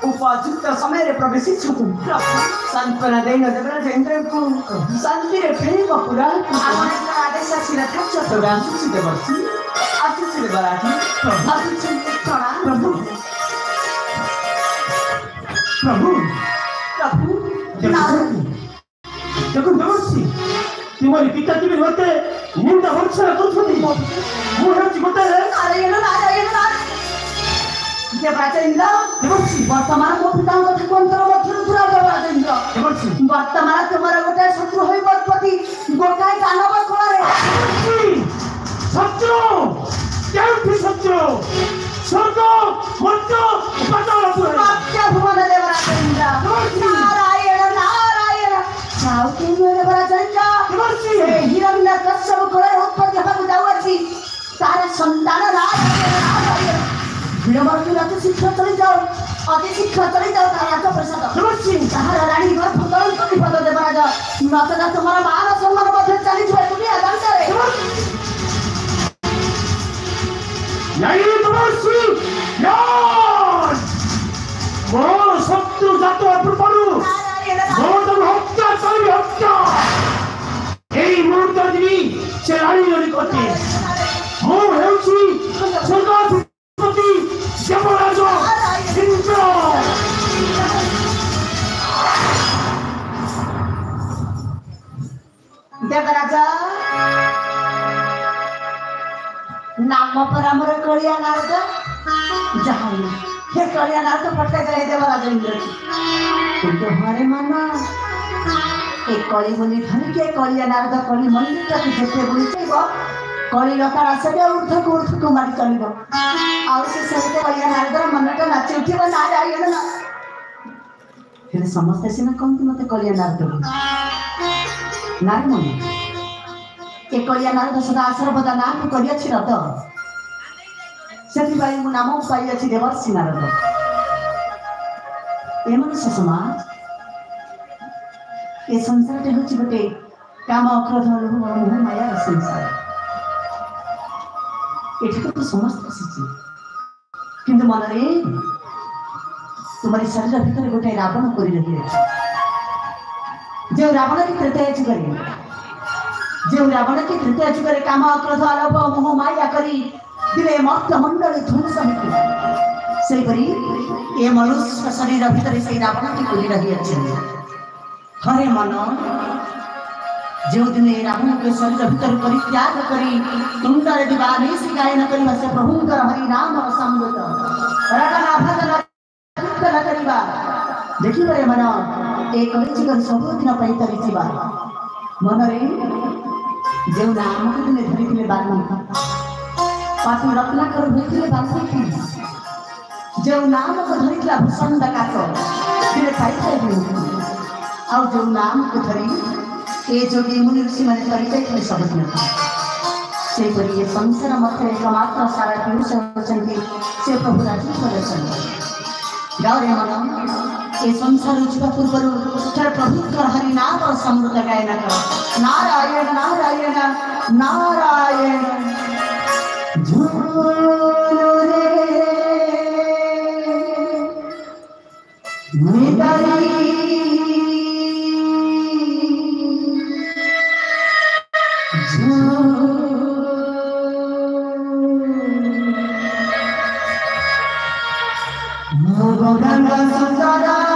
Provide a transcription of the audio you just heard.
उपयुक्त समय प्रवेशित सांत्वना देन देवेन्द्र को शांति फेरि पुरा आदेश प्रदान आशीष बराठी प्रभु प्रभु प्रभु देखो देवर्षि तुम्हारी पिता की होते निंदा भर्सना करुछथि मु हेउछि गोटे नारायण नारायण देवराजेन्द्र देवर्षि वर्तमान मो पिता कथा कोंतर मध्य दूरा देवराजेन्द्र देवर्षि वर्तमान तुम्हारा गोटे शत्रु होई बदपति गोटाई दानव कोळे शत्रु केउठी शत्रु स्वर्ग मर्त्य पाताल वाक्य भुवन देवराजेन्द्र नारायण नारायण साउके देवराजेन्द्र देवर्षि हिरण्य कश्यप कोळे उत्पत्ति हेबाकु जाउछि तार संतान नारायण विलंबी रात शीघ्र चली जाओ अति शीघ्र चली जाओ राज प्रसाद ताहार रानी घर फुटल विपद देवराज नतदा तुम्हारा मान सम्मान मध्य चली जाए दुनिया दांतारे नहीं देवर्षि यार वो शत्रु जातो अप्रपरु बहुत हत्या चली हत्या এই মুহূর্ত দিবি সে রানী নিকটে মো হেউছি স্বর্গাধিপতি দেবরাজ ইন্দ্র देवराज नाम पर हमर कलिया नारद जहाई हे कलिया नारद पट्टे गए देवराज इंद्र किंतु हरे माना ए कली मुनि धन के कलिया नारद कली मंदिर तक जेते बुली जाइबो कली लता रासबे उर्थ को मारी चलिबो आ से सहित कलिया नारद मनटा नाचि उठिबो नारायण ना फिर समस्त सिना कम कि मते कलिया नारद नारी मुनि ए कलिया नारद सदा सर्वदा नाम करिया छि रत सेति भाई मु नाम पाई अछि देवर्षि नारद ए मनुष्य समाज ये संसार टे होछि गोटे काम अक्रोध लोभ मोह माया संसार एठी तो समस्त आसी किंतु मन रे तुम्हारी शरीर भीतर गोटे रावण करी रही है जो रावण की कृत्य करे जो रावण की कृत्य करे काम क्रोध लोभ मोह माया करी दिले मर्त्य मंडली ध्वंस हेतु सेही परी ए मनुष्य शरीर भीतर से रावण की करी रही है हरे मन जो दिन रावण के शरीर भीतर परित्याग करी तुंडरे दिवानी गायन करी से प्रभुंकर हरि नाम समृत रटना भजन कीर्तन करिबा देखि रे मन एक कहिछि कर सब दिन पई तरिचिबा मन रे जो नाम के दिन धरिथिले बारमन पाटी रत्ना कर भेथिले बारमन जो नाम को धरिथिला भूषण काट दिले पाई खाइ और जो नाम को धरी ये जोगी मुनि ऋषि माने परिचय सब दिन से परी ये संसार मध्य एकमात्र सारा पुरुष होचंती से प्रभु राजेश्वर छथि गौरे मन ये संसार उठिबा पूर्व प्रभु हरि नाम समृत गायन कर नारायण नारायण नारायण झूरे निदाई Ganga Sundara